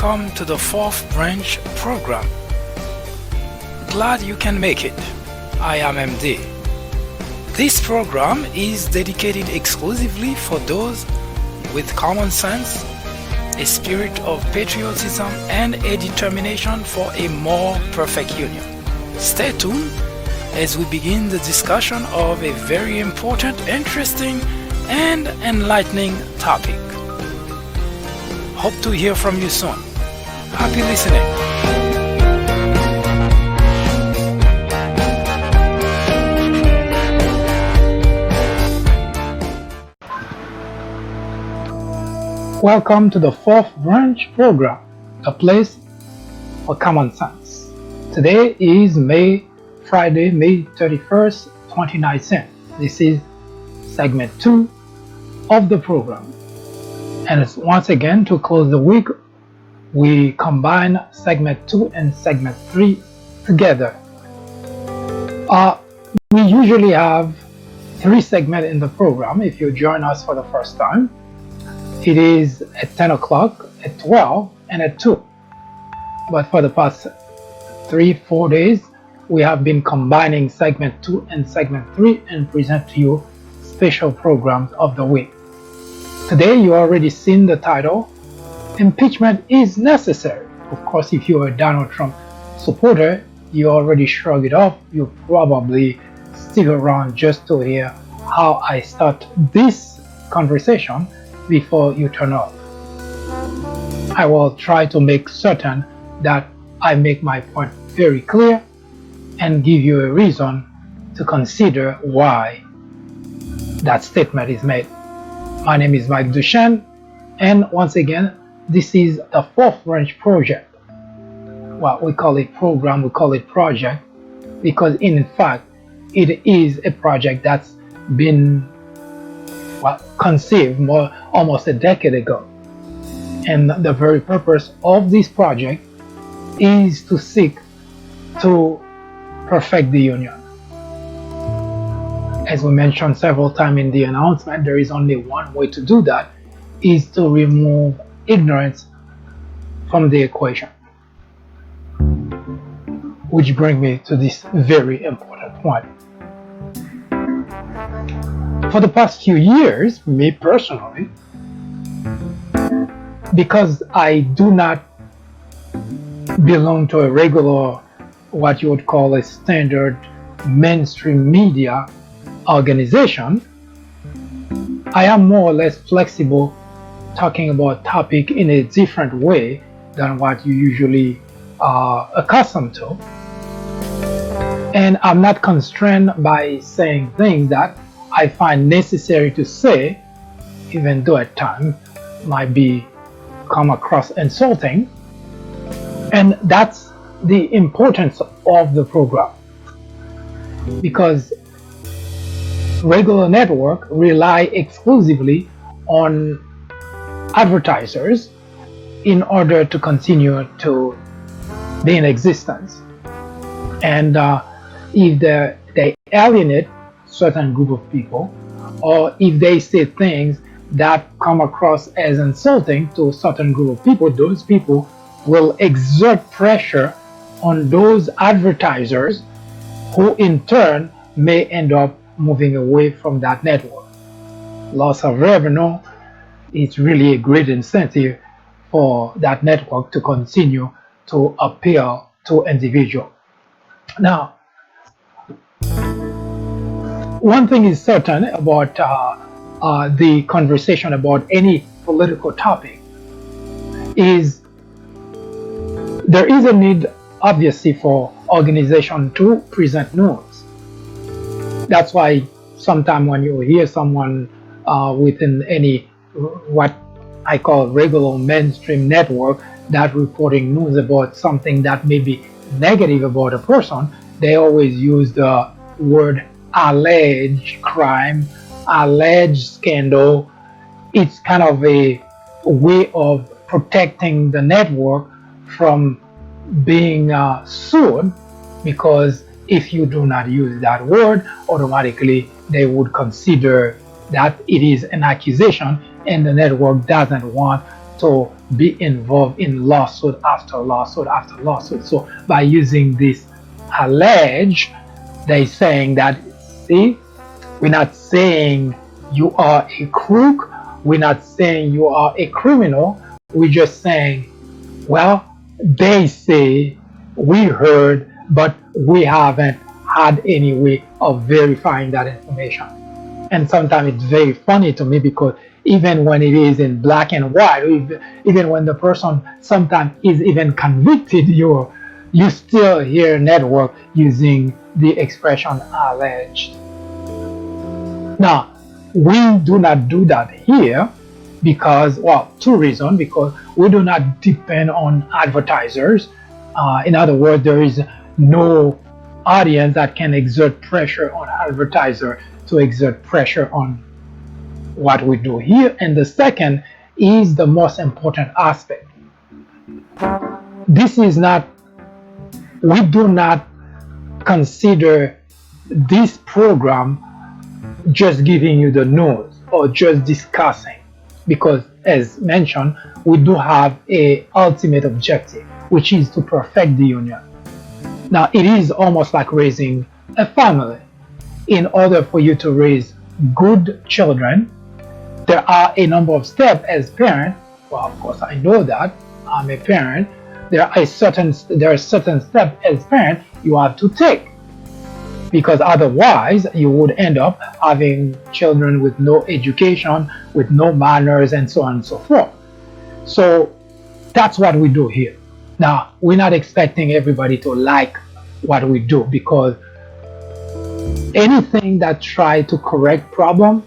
welcome to the fourth branch program. Glad you can make it. I am MD. This program is dedicated exclusively for those with common sense, a spirit of patriotism, and a determination for a more perfect union. Stay tuned as we begin the discussion of a very important, interesting, and enlightening topic. Hope to hear from you soon. Happy listening. Welcome to the fourth branch program, a place for common sense. Today is Friday, May 31st, 2019. This is segment 2 of the program. And it's once again, to close the week, we combine segment 2 and segment 3 together. We usually have 3 segments in the program. If you join us for the first time, it is at 10 o'clock, at 12, and at 2. But for the past 3-4 days, we have been combining segment 2 and segment 3 and present to you special programs of the week. Today, you already seen the title, Impeachment is Necessary. Of course, if you're a Donald Trump supporter, you already shrug it off. You probably stick around just to hear how I start this conversation before you turn off. I will try to make certain that I make my point very clear and give you a reason to consider why that statement is made. My name is Mike Duchesne, and once again, this is the fourth branch project. Well, we call it program, we call it project, because in fact, it is a project that's been conceived almost a decade ago. And the very purpose of this project is to seek to perfect the union. As we mentioned several times in the announcement, there is only one way to do that, is to remove ignorance from the equation. Which brings me to this very important point. For the past few years, me personally, because I do not belong to a regular, what you would call a standard mainstream media organization, I am more or less flexible talking about topic in a different way than what you usually are accustomed to. And I'm not constrained by saying things that I find necessary to say, even though at times might come across insulting. And that's the importance of the program, because regular network rely exclusively on advertisers in order to continue to be in existence. And if they alienate certain group of people, or if they say things that come across as insulting to a certain group of people, those people will exert pressure on those advertisers, who in turn may end up moving away from that network. Loss of revenue is really a great incentive for that network to continue to appeal to individuals. Now, one thing is certain about the conversation about any political topic is there is a need, obviously, for organization to present news. That's why sometimes when you hear someone within any what I call regular mainstream network that reporting news about something that may be negative about a person, they always use the word alleged crime, alleged scandal. It's kind of a way of protecting the network from being sued, because if you do not use that word, automatically they would consider that it is an accusation, and the network doesn't want to be involved in lawsuit after lawsuit after lawsuit. So by using this allege, they're saying that, see, we're not saying you are a crook, we're not saying you are a criminal, we're just saying, well, they say we heard, but we haven't had any way of verifying that information. And sometimes it's very funny to me because even when it is in black and white, even when the person sometimes is even convicted, you still hear network using the expression alleged. Now, we do not do that here because, well, two reasons. Because we do not depend on advertisers. In other words, there is no audience that can exert pressure on advertiser to exert pressure on what we do here. And the second is the most important aspect. This is not, we do not consider this program just giving you the news or just discussing, because as mentioned, we do have a ultimate objective, which is to perfect the union. Now, it is almost like raising a family. In order for you to raise good children, there are a number of steps as parents. Well, of course, I know that I'm a parent. There are certain steps as parents you have to take, because otherwise you would end up having children with no education, with no manners, and so on and so forth. So that's what we do here. Now, we're not expecting everybody to like what we do, because anything that tries to correct problem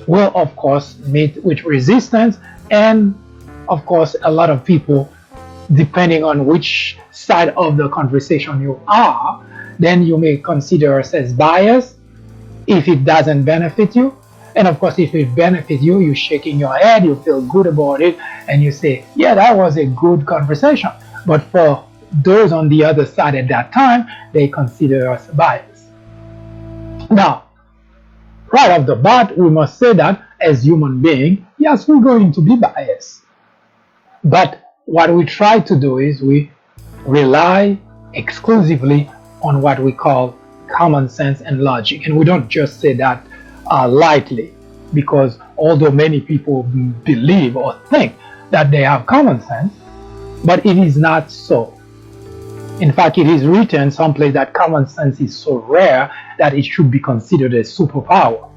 will, of course, meet with resistance. And of course, a lot of people, depending on which side of the conversation you are, then you may consider us as biased if it doesn't benefit you. And of course, if it benefits you, you're shaking your head, you feel good about it, and you say, yeah, that was a good conversation. But for those on the other side at that time, they consider us biased. Now, right off the bat, we must say that as human beings, yes, we're going to be biased. But what we try to do is we rely exclusively on what we call common sense and logic. And we don't just say that lightly, because although many people believe or think that they have common sense, but it is not so. In fact, it is written someplace that common sense is so rare that it should be considered a superpower.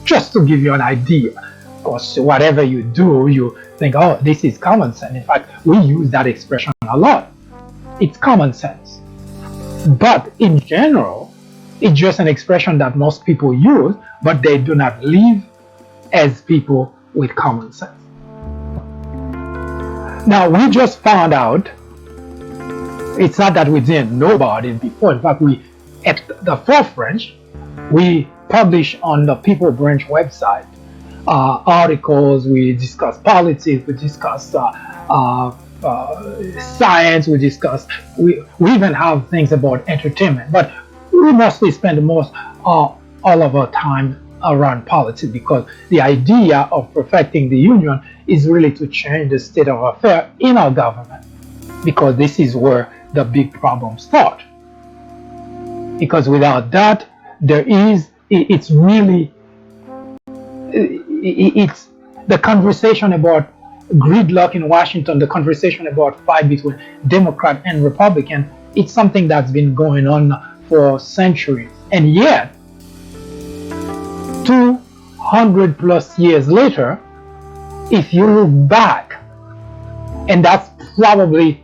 Just to give you an idea. Of course, whatever you do, you think, oh, this is common sense. In fact, we use that expression a lot. It's common sense. But in general, it's just an expression that most people use, but they do not live as people with common sense. Now, we just found out, it's not that we didn't know about it before. In fact, we, at the forefront, we publish on the People Branch website articles, we discuss politics, we discuss science, we even have things about entertainment, but we mostly spend all of our time around politics, because the idea of perfecting the union is really to change the state of affairs in our government, because this is where the big problems start. Because without that, it's the conversation about gridlock in Washington, the conversation about fight between Democrat and Republican, it's something that's been going on for centuries. And yet, 200 plus years later, if you look back, and that's probably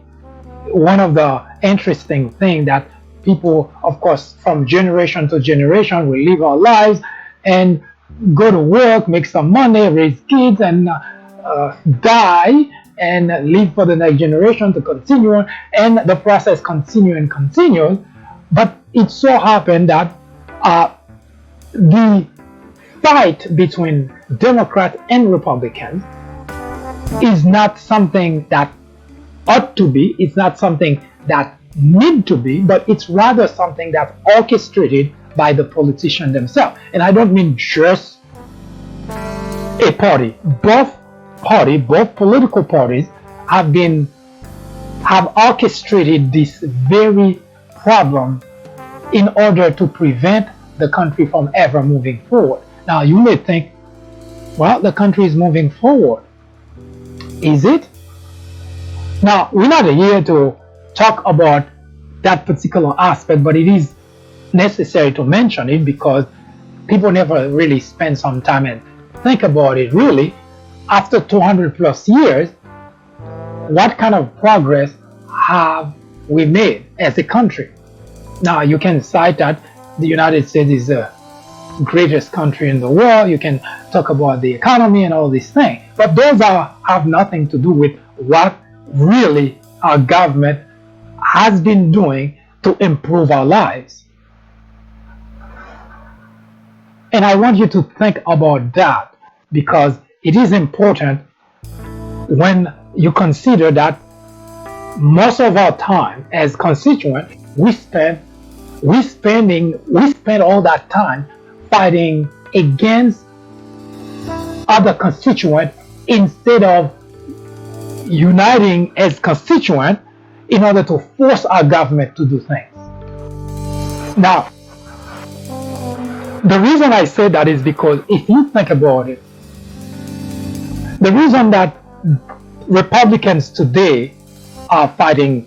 one of the interesting things, that people, of course, from generation to generation, will live our lives and go to work, make some money, raise kids, and die, and live for the next generation to continue, and the process continues and continues. But it so happened that the fight between Democrats and Republicans is not something that ought to be, it's not something that need to be, but it's rather something that's orchestrated by the politicians themselves. And I don't mean just a party. Both political parties have been have orchestrated this very problem in order to prevent the country from ever moving forward. Now you may think, well, the country is moving forward. Is it? Now we're not here to talk about that particular aspect, but it is necessary to mention it because people never really spend some time and think about it really. After 200 plus years, what kind of progress have we made as a country? Now you can cite that the United States is the greatest country in the world. You can talk about the economy and all these things, but those have nothing to do with what really our government has been doing to improve our lives. And I want you to think about that because it is important when you consider that most of our time as constituents, we spend all that time fighting against other constituents instead of uniting as constituents in order to force our government to do things. Now, the reason I say that is because if you think about it, the reason that Republicans today are fighting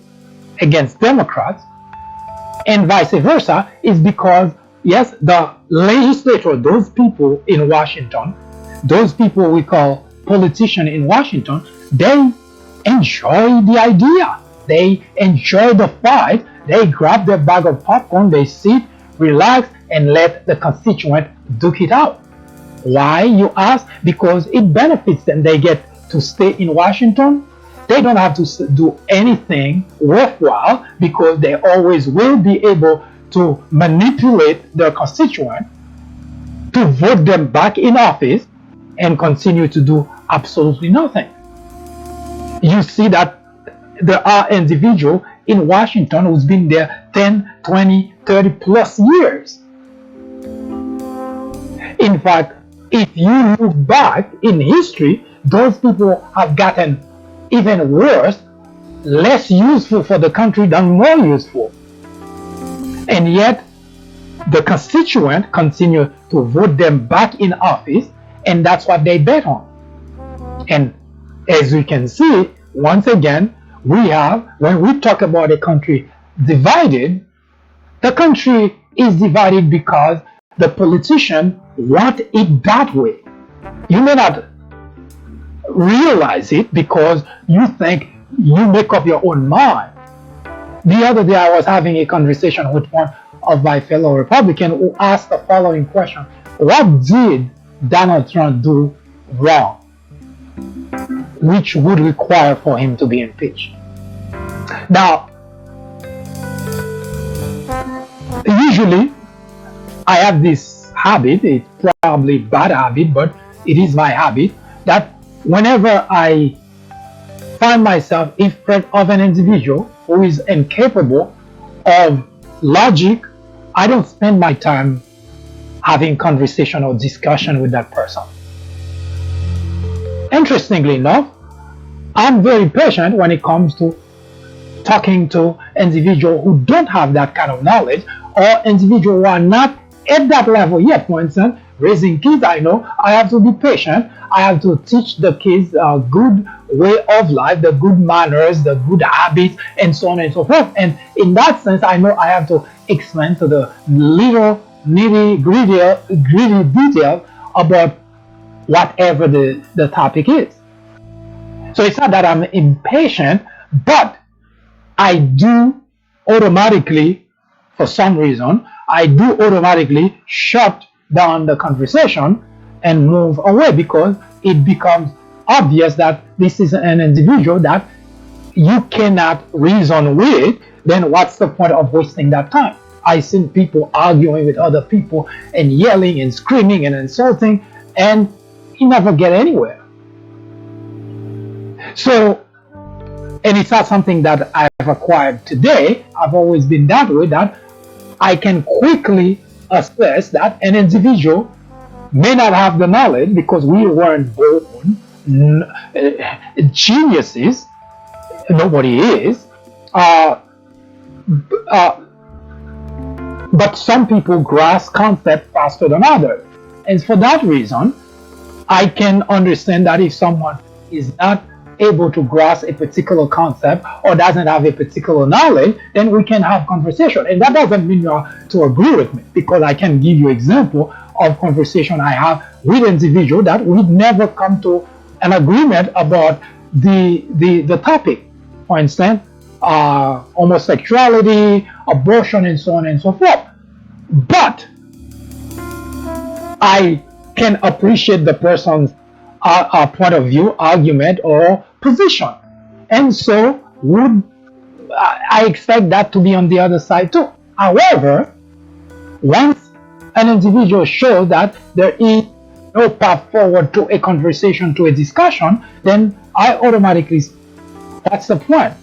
against Democrats and vice versa is because, yes, the legislature, those people in Washington, those people we call politicians in Washington, they enjoy the idea. They enjoy the fight. They grab their bag of popcorn, they sit, relax, and let the constituent duke it out. Why, you ask? Because it benefits them. They get to stay in Washington. They don't have to do anything worthwhile because they always will be able to manipulate their constituent to vote them back in office and continue to do absolutely nothing. You see that there are individuals in Washington who's been there 10, 20, 30 plus years. In fact, if you look back in history, those people have gotten even worse, less useful for the country than more useful. And yet, the constituent continue to vote them back in office, and that's what they bet on. And as we can see, once again, when we talk about a country divided, the country is divided because the politicians want it that way. You may not realize it because you think you make up your own mind. The other day I was having a conversation with one of my fellow Republicans who asked the following question: what did Donald Trump do wrong which would require for him to be impeached? Now, usually I have this habit, it's probably bad habit, but it is my habit, that whenever I find myself in front of an individual who is incapable of logic, I don't spend my time having conversation or discussion with that person. Interestingly enough, I'm very patient when it comes to talking to individuals who don't have that kind of knowledge or individuals who are not at that level yet. For instance, raising kids, I know I have to be patient. I have to teach the kids a good way of life, the good manners, the good habits, and so on and so forth. And in that sense, I know I have to explain to the little gritty detail about whatever the topic is. So it's not that I'm impatient, but I do automatically, for some reason, I do automatically shut down the conversation and move away because it becomes obvious that this is an individual that you cannot reason with. Then what's the point of wasting that time? I've seen people arguing with other people and yelling and screaming and insulting, and you never get anywhere. So, and it's not something that I've acquired today. I've always been that way, that I can quickly assess that an individual may not have the knowledge because we weren't born geniuses, Nobody is. Uh, uh, but some people grasp concept faster than others. And for that reason, I can understand that if someone is not able to grasp a particular concept or doesn't have a particular knowledge, then we can have conversation. And that doesn't mean you have to agree with me, because I can give you example of conversation I have with individual that we never come to an agreement about the topic. For instance, homosexuality, abortion, and so on and so forth. But I can appreciate the person's point of view, argument, or position, and so would I expect that to be on the other side too. However, once an individual shows that there is no path forward to a conversation, to a discussion, then I automatically, what's the point?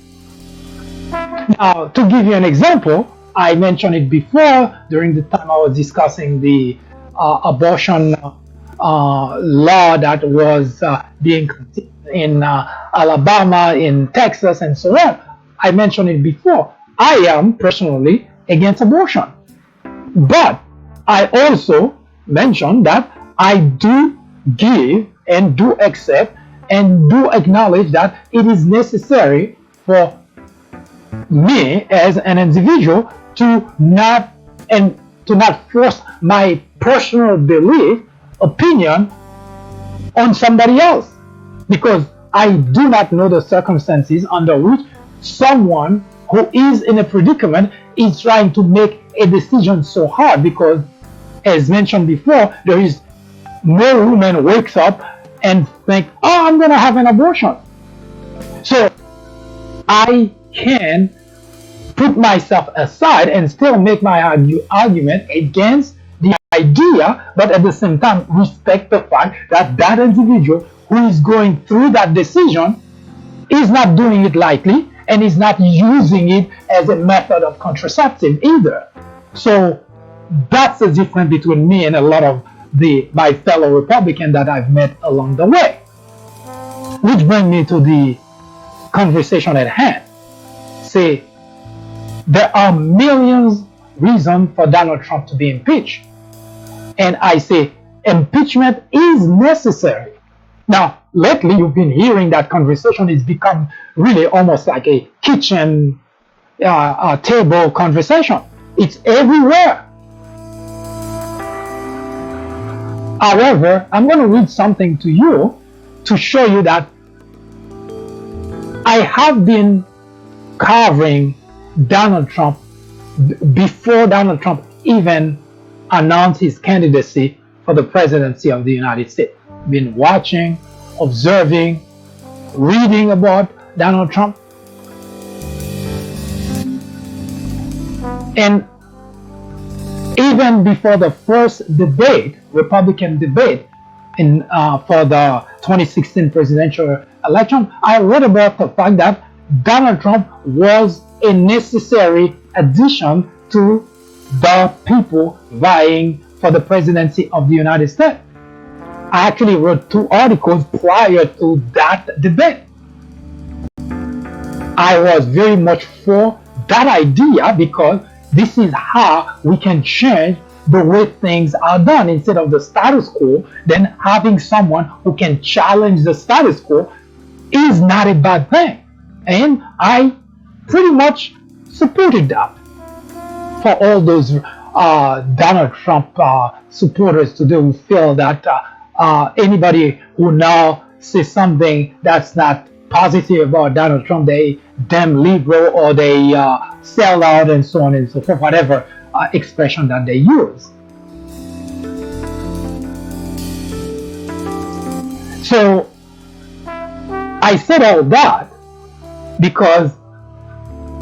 Now, to give you an example, I mentioned it before during the time I was discussing the abortion law that was being in Alabama, in Texas, and so on. I mentioned it before. I am personally against abortion. But I also mentioned that I do give and do accept and do acknowledge that it is necessary for me as an individual to not force my personal belief, opinion on somebody else, because I do not know the circumstances under which someone who is in a predicament is trying to make a decision so hard. Because as mentioned before, there is no woman wakes up and think, oh, I'm gonna have an abortion. So I can put myself aside and still make my argument against the idea, but at the same time respect the fact that that individual who is going through that decision is not doing it lightly and is not using it as a method of contraceptive either. So that's the difference between me and a lot of my fellow Republicans that I've met along the way. Which brings me to the conversation at hand. Say, there are millions reasons for Donald Trump to be impeached. And I say impeachment is necessary. Now, lately you've been hearing that conversation has become really almost like a kitchen table conversation. It's everywhere. However, I'm going to read something to you to show you that I have been covering Donald Trump before Donald Trump even announced his candidacy for the presidency of the United States. Been watching, observing, reading about Donald Trump. And even before the first debate, Republican debate for the 2016 presidential election, I read about the fact that Donald Trump was a necessary addition to the people vying for the presidency of the United States. I actually wrote 2 articles prior to that debate. I was very much for that idea because this is how we can change the way things are done. Instead of the status quo, then having someone who can challenge the status quo is not a bad thing. And I pretty much supported that. For all those Donald Trump supporters today who feel that anybody who now says something that's not positive about Donald Trump, they damn liberal or they sell out and so on and so forth, whatever expression that they use. So I said all that because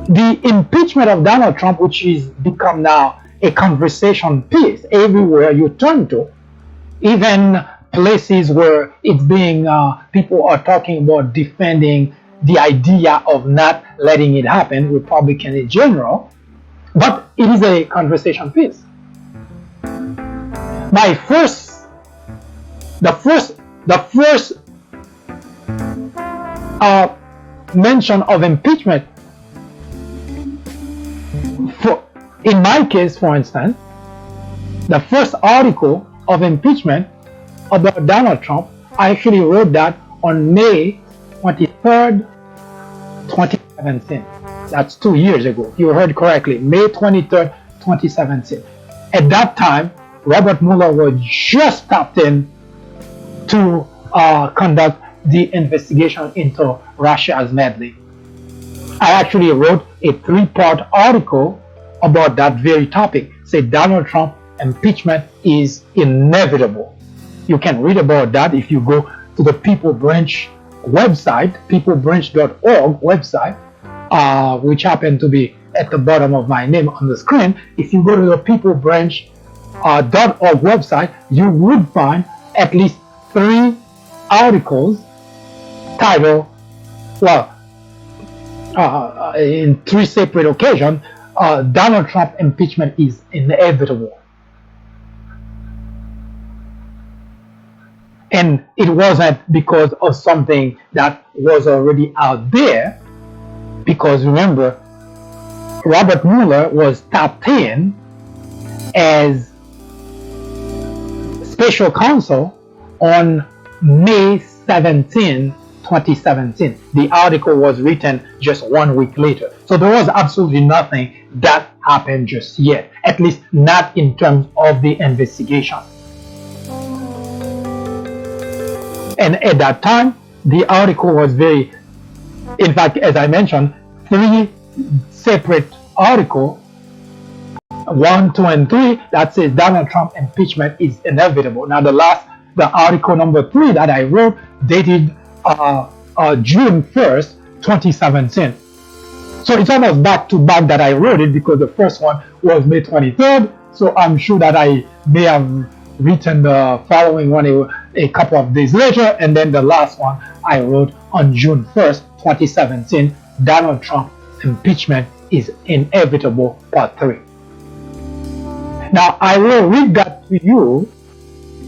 the impeachment of Donald Trump, which is become now a conversation piece everywhere you turn to, even places where it's being people are talking about defending the idea of not letting it happen, Republican in general, but it is a conversation piece. The first mention of impeachment, for in my case, for instance, the first article of impeachment about Donald Trump, I actually wrote that on May 23rd, 2017. That's 2 years ago. You heard correctly, May 23rd, 2017. At that time, Robert Mueller was just tapped in to conduct the investigation into Russia's meddling. I actually wrote a 3-part article about that very topic. Say Donald Trump impeachment is inevitable. You can read about that if you go to the People Branch website, peoplebranch.org website, which happen to be at the bottom of my name on the screen. If you go to the peoplebranch.org website, you would find at least 3 articles titled, well, in 3 separate occasions, Donald Trump impeachment is inevitable. And it wasn't because of something that was already out there, because remember, Robert Mueller was tapped in as special counsel on May 17, 2017. The article was written just 1 week later. So there was absolutely nothing that happened just yet, at least not in terms of the investigation. And at that time, the article was very, in fact, as I mentioned, 3 separate articles, 1, 2, and 3, that says Donald Trump impeachment is inevitable. Now the article number 3 that I wrote dated June 1st, 2017. So it's almost back to back that I wrote it, because the first one was May 23rd. So I'm sure that I may have written the following one a couple of days later, and then the last one I wrote on June 1st, 2017, Donald Trump impeachment is inevitable, part 3. Now I will read that to you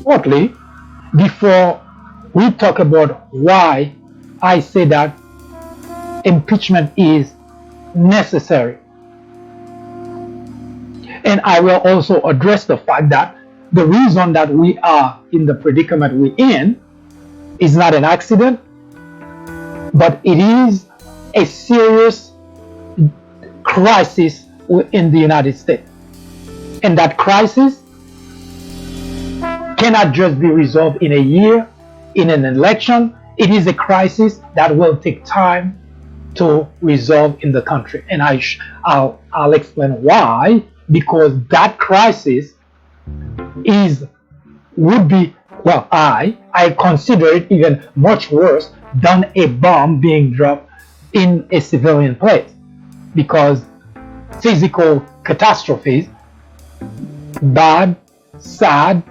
shortly before we talk about why I say that impeachment is necessary. And I will also address the fact that the reason that we are in the predicament we're in is not an accident, but it is a serious crisis in the United States. And that crisis cannot just be resolved in a year, in an election. It is a crisis that will take time to resolve in the country. And I'll explain why. Because that crisis would be, well, I consider it even much worse than a bomb being dropped in a civilian place. Because physical catastrophes, bad, sad,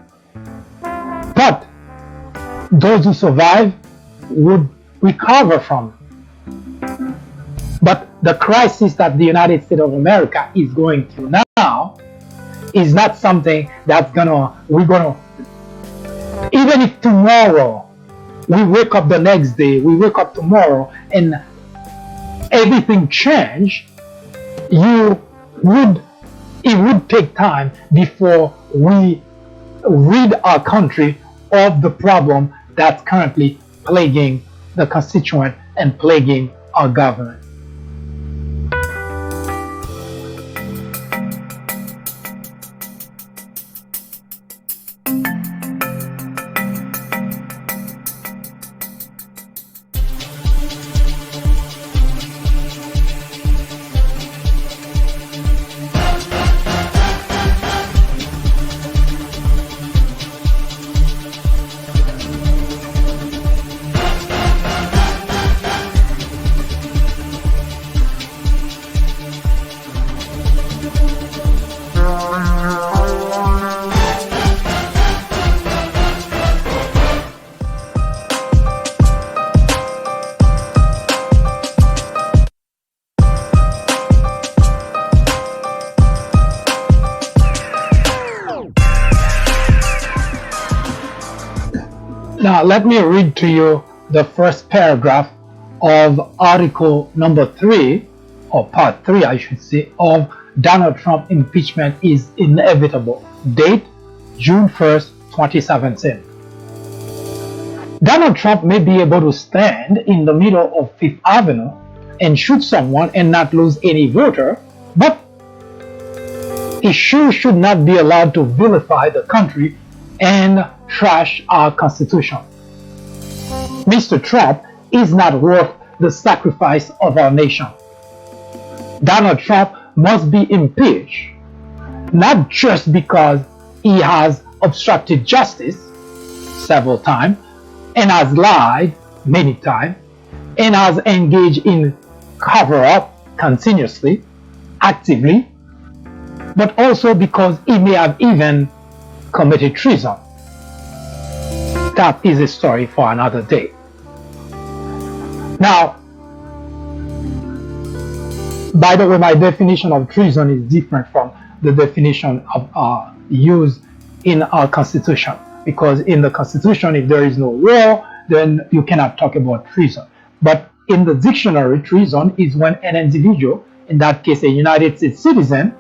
but those who survive would recover from it. But the crisis that the United States of America is going through now is not something that's we're gonna, even if tomorrow we wake up the next day, we wake up tomorrow and everything change, it would take time before we rid our country of the problem that's currently plaguing the constituent and plaguing our government. Now let me read to you the first paragraph of Article number 3, or Part 3, I should say, of Donald Trump impeachment is inevitable. Date June 1st, 2017. Donald Trump may be able to stand in the middle of Fifth Avenue and shoot someone and not lose any voter, but he sure should not be allowed to vilify the country and trash our Constitution. Mr. Trump is not worth the sacrifice of our nation. Donald Trump must be impeached, not just because he has obstructed justice several times, and has lied many times, and has engaged in cover-up continuously, actively, but also because he may have even committed treason. That is a story for another day. Now, by the way, my definition of treason is different from the definition of used in our Constitution. Because in the Constitution, if there is no war, then you cannot talk about treason. But in the dictionary, treason is when an individual, in that case a United States citizen,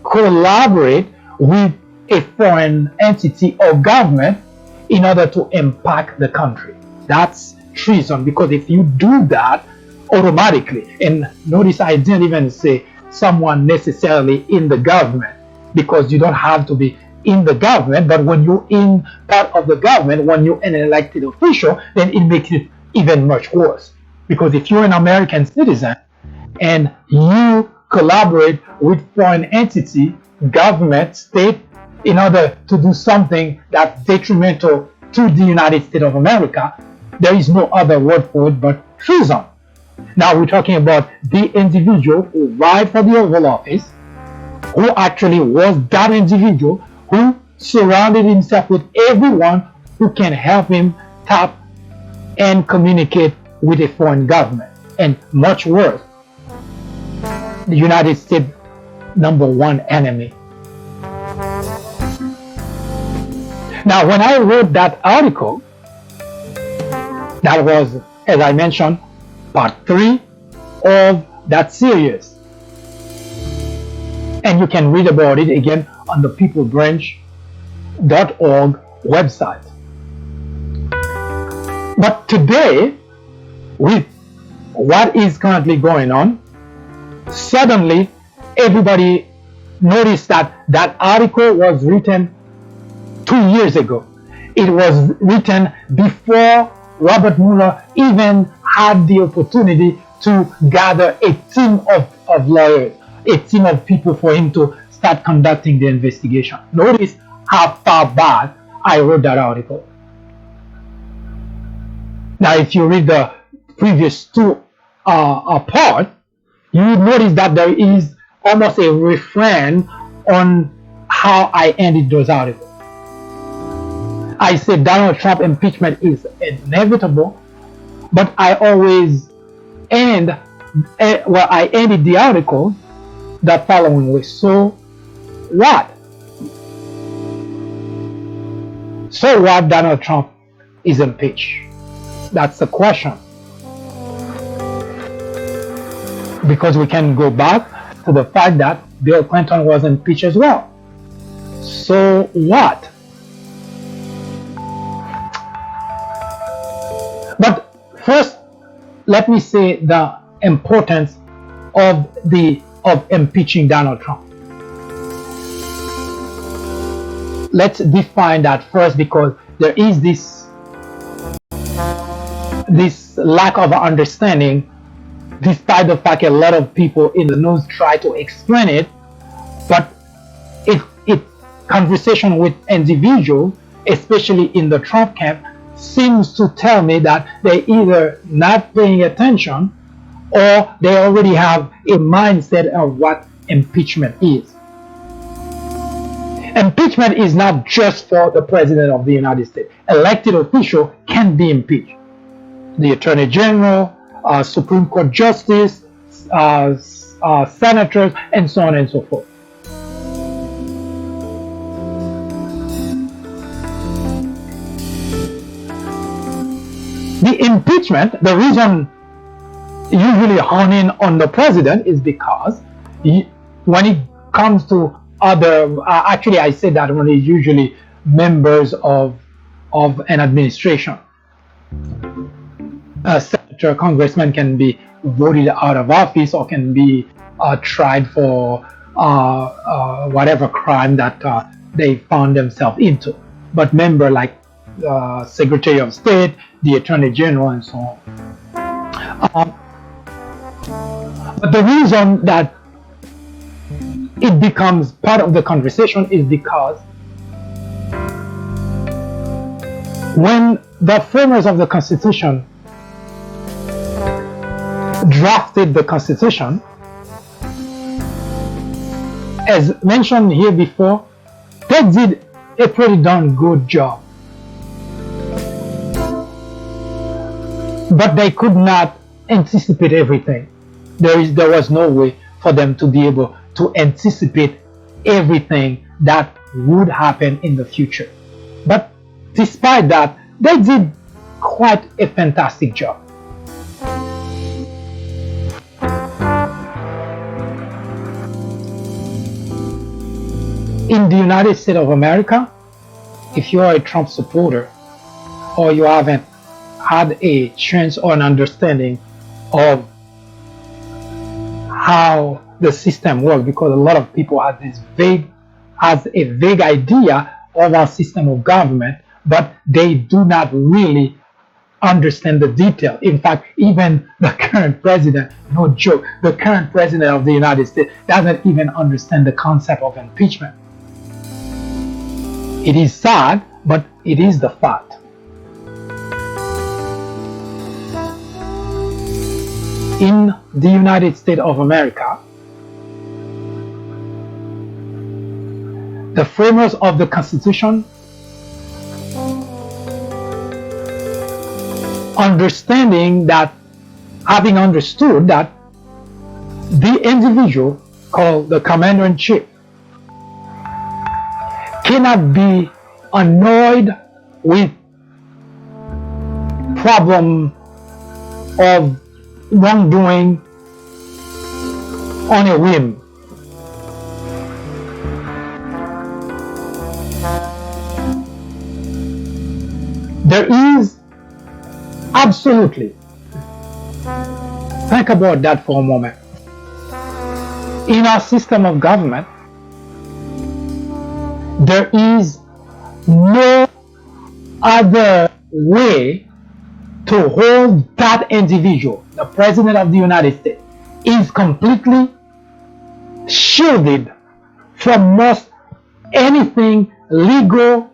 collaborate with a foreign entity or government in order to impact the country. That's treason, because if you do that automatically, and notice I didn't even say someone necessarily in the government, because you don't have to be in the government, but when you're in part of the government, when you're an elected official, then it makes it even much worse. Because if you're an American citizen and you collaborate with foreign entity, government, state, in order to do something that's detrimental to the United States of America, there is no other word for it but treason. Now we're talking about the individual who vied for the Oval Office, who actually was that individual who surrounded himself with everyone who can help him tap and communicate with a foreign government. And much worse, the United States' #1 enemy. Now, when I wrote that article, that was, as I mentioned, part 3 of that series. And you can read about it again on the peoplebranch.org website. But today, with what is currently going on, suddenly everybody noticed that that article was written 2 years ago. It was written before Robert Mueller even had the opportunity to gather a team of lawyers, a team of people for him to start conducting the investigation. Notice how far back I wrote that article. Now, if you read the previous two parts, you will notice that there is almost a refrain on how I ended those articles. I said Donald Trump impeachment is inevitable, but I always ended the article the following way. So what? So what? Donald Trump is impeached. That's the question. Because we can go back to the fact that Bill Clinton was impeached as well. So what? But first, let me say the importance of impeaching Donald Trump. Let's define that first, because there is this lack of understanding, despite the fact a lot of people in the news try to explain it. But it conversation with individuals, especially in the Trump camp, seems to tell me that they're either not paying attention or they already have a mindset of what impeachment is. Impeachment is not just for the President of the United States. Elected officials can be impeached. The Attorney General, Supreme Court Justice, senators, and so on and so forth. The impeachment, the reason usually hone in on the president is because when it comes to other, actually I say that when it's usually members of an administration, a senator, congressman can be voted out of office or can be tried for whatever crime that they found themselves into. But member like Secretary of State, the Attorney General, and so on. But the reason that it becomes part of the conversation is because when the framers of the Constitution drafted the Constitution, as mentioned here before, they did a pretty darn good job. But they could not anticipate everything. There was no way for them to be able to anticipate everything that would happen in the future. But despite that, they did quite a fantastic job. In the United States of America, if you are a Trump supporter or you haven't had a chance or an understanding of how the system works, because a lot of people have a vague idea of our system of government, but they do not really understand the detail. In fact, even the current president, no joke, the current president of the United States doesn't even understand the concept of impeachment. It is sad, but it is the fact. In the United States of America, the framers of the Constitution, having understood that the individual called the commander-in-chief cannot be annoyed with problem of wrongdoing on a whim. There is absolutely, think about that for a moment. In our system of government, there is no other way to hold that individual, the President of the United States, is completely shielded from most anything legal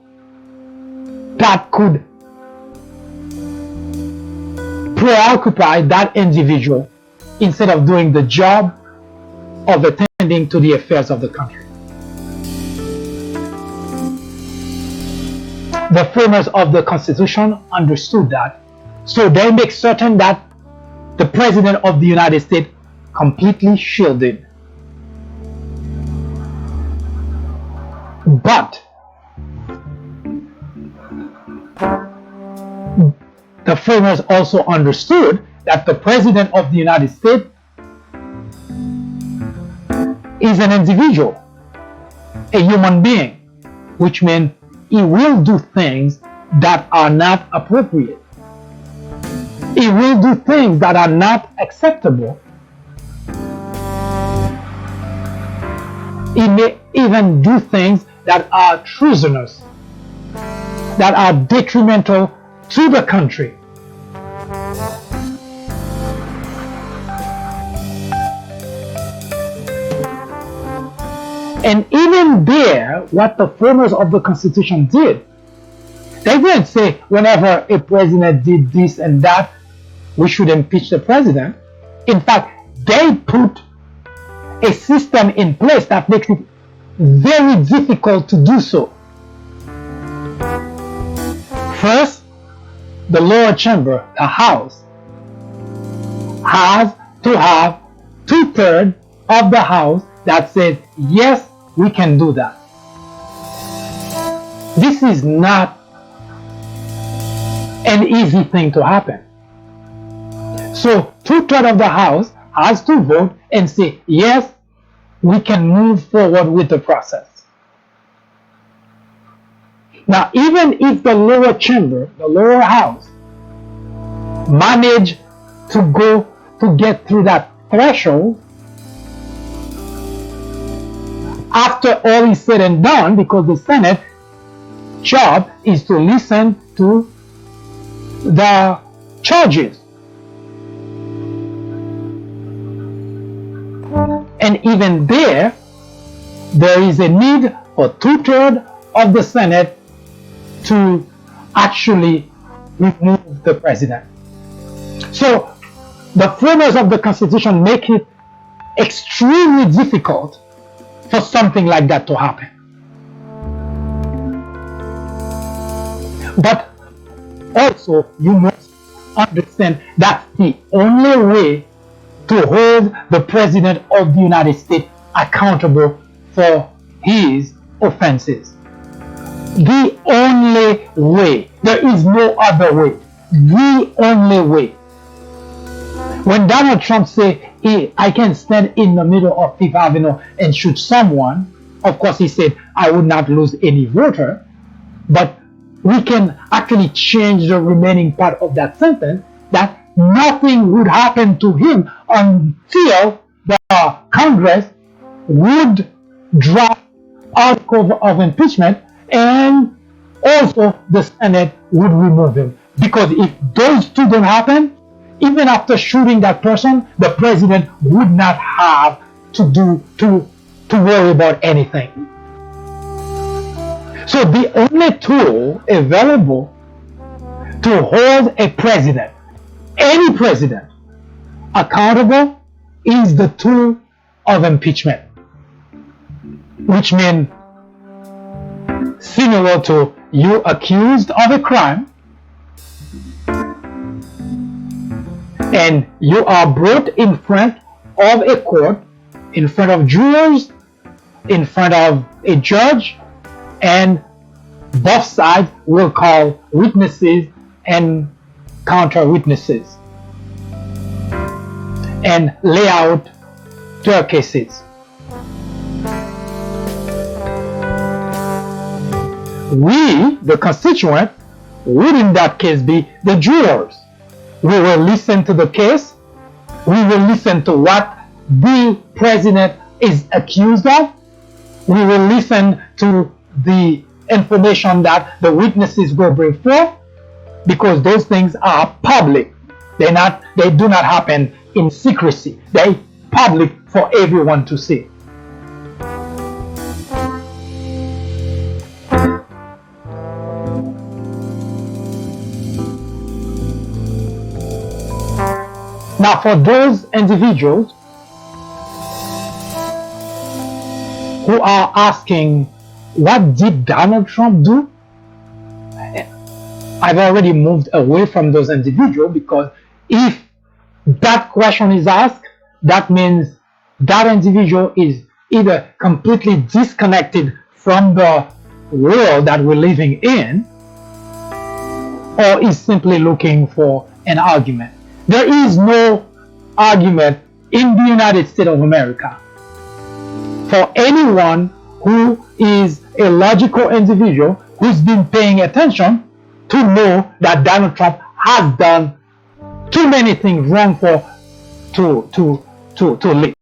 that could preoccupy that individual instead of doing the job of attending to the affairs of the country. The framers of the Constitution understood that, so they make certain that the President of the United States completely shielded. But the framers also understood that the President of the United States is an individual, a human being, which means he will do things that are not appropriate. He will do things that are not acceptable. He may even do things that are treasonous, that are detrimental to the country. And even there, what the framers of the Constitution did, they didn't say whenever a president did this and that, we should impeach the president. In fact, they put a system in place that makes it very difficult to do so. First, the lower chamber, the House, has to have 2/3 of the House that says, yes, we can do that. This is not an easy thing to happen. So two-thirds of the House has to vote and say, yes, we can move forward with the process. Now, even if the lower chamber, the lower house, manage to get through that threshold, after all is said and done, because the Senate job is to listen to the charges. And even there is a need for two-thirds of the Senate to actually remove the president. So the framers of the Constitution make it extremely difficult for something like that to happen. But also, you must understand that's the only way to hold the President of the United States accountable for his offenses. The only way. There is no other way. The only way. When Donald Trump said, hey, I can stand in the middle of Fifth Avenue and shoot someone, of course he said, I would not lose any voter, but we can actually change the remaining part of that sentence, that nothing would happen to him until the Congress would draft article of impeachment, and also the Senate would remove him. Because if those two don't happen, even after shooting that person, the president would not have to worry about anything. So the only tool available to hold a president, any president, accountable is the tool of impeachment, which means similar to you accused of a crime and you are brought in front of a court, in front of jurors, in front of a judge, and both sides will call witnesses and counter witnesses and lay out their cases. We, the constituent, would in that case be the jurors. We will listen to the case. We will listen to what the president is accused of. We will listen to the information that the witnesses will bring forth, because those things are public. They do not happen in secrecy. They're public for everyone to see. Now, for those individuals who are asking, what did Donald Trump do? I've already moved away from those individuals, because if that question is asked, that means that individual is either completely disconnected from the world that we're living in, or is simply looking for an argument. There is no argument in the United States of America for anyone who is a logical individual who's been paying attention to know that Donald Trump has done too many things wrong to live.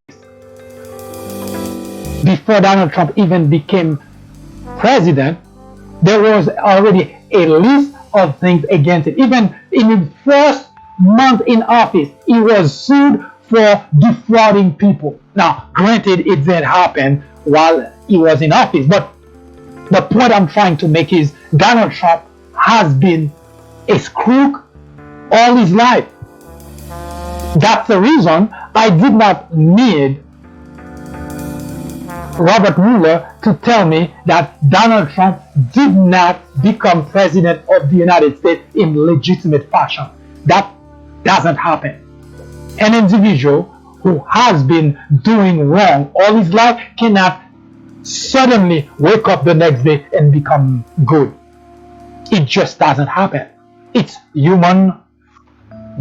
Before Donald Trump even became president, there was already a list of things against it. Even in his first month in office, he was sued for defrauding people. Now, granted, it didn't happen while he was in office, but the point I'm trying to make is Donald Trump has been a crook all his life. That's the reason I did not need Robert Mueller to tell me that Donald Trump did not become president of the United States in legitimate fashion. That doesn't happen. An individual who has been doing wrong all his life cannot suddenly wake up the next day and become good. It just doesn't happen. It's human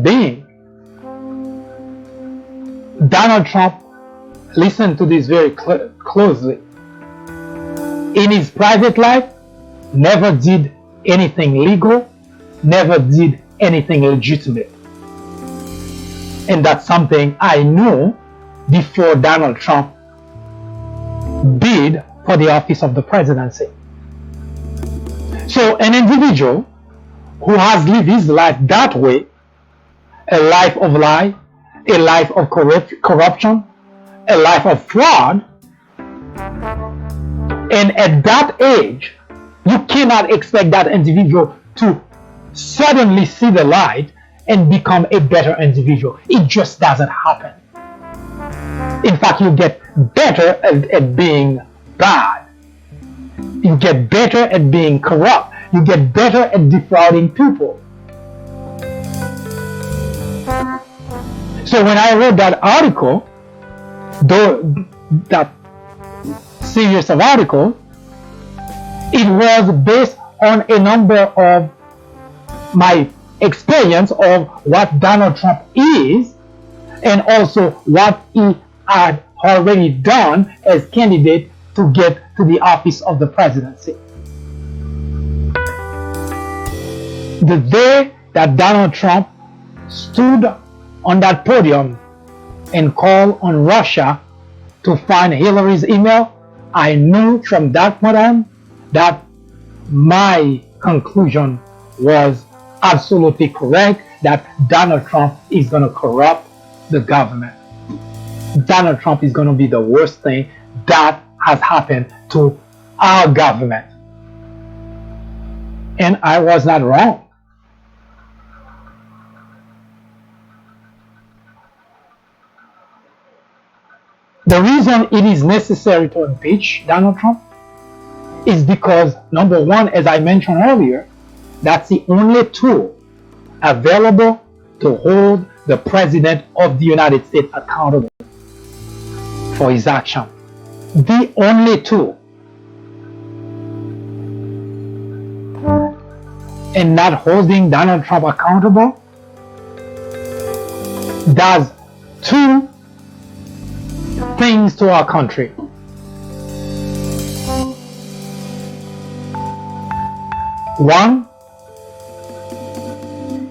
being. Donald Trump, listen to this very closely, in his private life, never did anything legal, never did anything legitimate. And that's something I knew before Donald Trump bid for the office of the presidency. So an individual who has lived his life that way, a life of lie, a life of corruption, a life of fraud, and at that age, you cannot expect that individual to suddenly see the light and become a better individual. It just doesn't happen. In fact, you get better at being bad. You get better at being corrupt. You get better at defrauding people. So when I read that article, that series of articles, it was based on a number of my experience of what Donald Trump is, and also what he had already done as candidate to get to the office of the presidency. The day that Donald Trump stood on that podium and called on Russia to find Hillary's email, I knew from that point on that my conclusion was absolutely correct, that Donald Trump is going to corrupt the government. Donald Trump is going to be the worst thing that has happened to our government. And I was not wrong. The reason it is necessary to impeach Donald Trump is because, number one, as I mentioned earlier, that's the only tool available to hold the President of the United States accountable for his action. The only tool. And not holding Donald Trump accountable does two things to our country. One,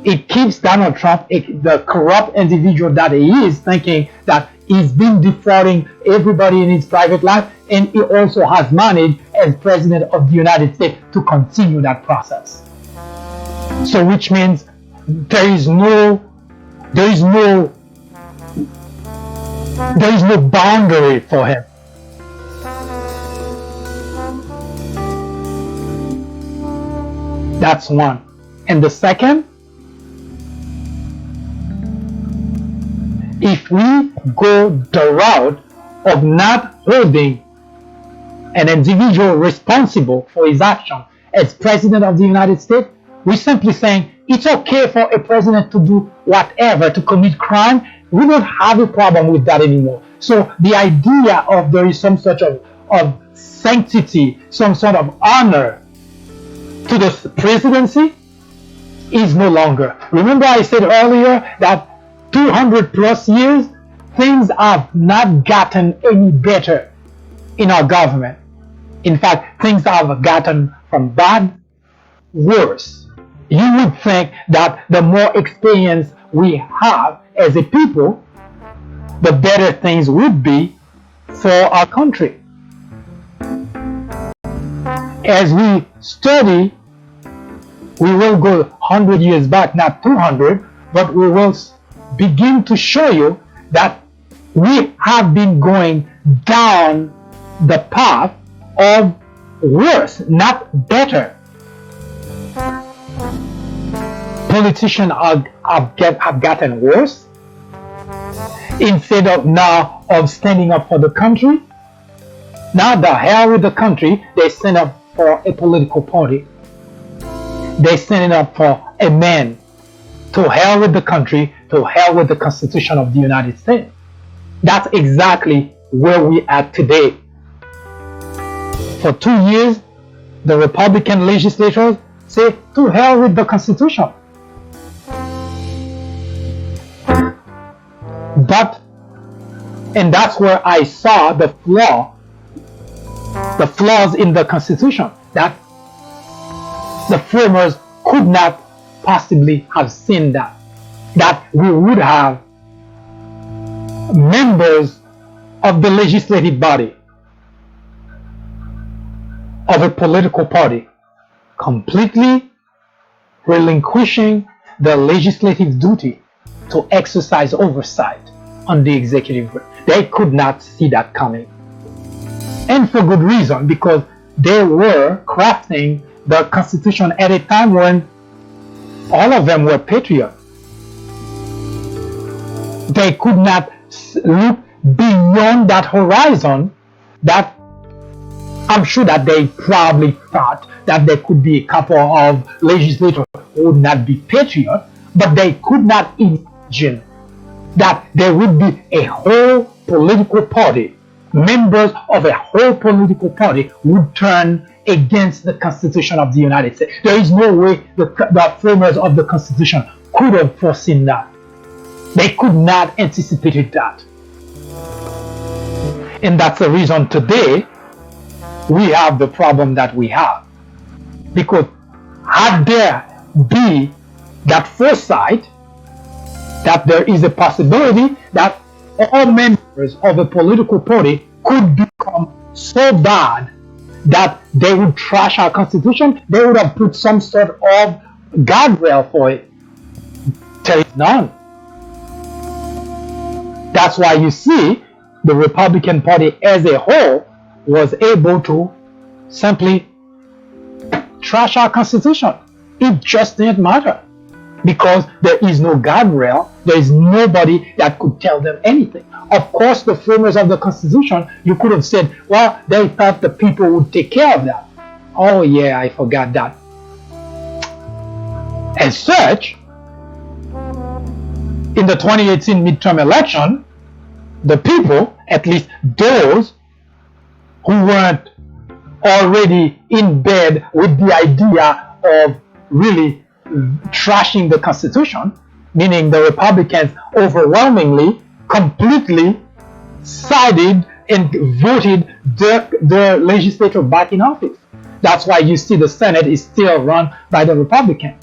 it keeps Donald Trump, the corrupt individual that he is, thinking that he's been defrauding everybody in his private life, and he also has managed as President of the United States to continue that process. So which means there is no boundary for him. That's one. And the second, if we go the route of not holding an individual responsible for his action as President of the United States, we're simply saying it's okay for a president to do whatever, to commit crime. We don't have a problem with that anymore. So the idea of there is some sort of sanctity, some sort of honor to the presidency is no longer. Remember I said earlier that 200 plus years, things have not gotten any better in our government. In fact, things have gotten from bad worse. You would think that the more experience we have as a people, the better things would be for our country. As we study, we will go 100 years back, not 200, but we will begin to show you that we have been going down the path of worse, not better. Politicians have gotten worse. Instead of now of standing up for the country, now the hell with the country, they stand up for a political party. They stand up for a man. To hell with the country, to hell with the Constitution of the United States. That's exactly where we are today. For 2 years, the Republican legislators say to hell with the Constitution. But And that's where I saw the flaws in the Constitution that the framers could not possibly have seen that we would have members of the legislative body of a political party completely relinquishing the legislative duty to exercise oversight on the executive branch. They could not see that coming. And for good reason, because they were crafting the Constitution at a time when all of them were patriots. They could not look beyond that horizon. That I'm sure that they probably thought that there could be a couple of legislators who would not be patriots, but they could not imagine that there would be a whole political party, members of a whole political party would turn against the Constitution of the United States. There is no way the framers of the Constitution could have foreseen that. They could not anticipate that. And that's the reason today we have the problem that we have. Because had there be that foresight, that there is a possibility that all members of a political party could become so bad that they would trash our Constitution, they would have put some sort of guardrail for it. There is none. That's why you see the Republican Party as a whole was able to simply trash our Constitution. It just didn't matter. Because there is no guardrail, there is nobody that could tell them anything. Of course, the framers of the Constitution, you could have said, well, they thought the people would take care of that. Oh yeah, I forgot that. As such, in the 2018 midterm election, the people, at least those who weren't already in bed with the idea of really trashing the Constitution, meaning the Republicans overwhelmingly, completely sided and voted their legislature back in office. That's why you see the Senate is still run by the Republicans.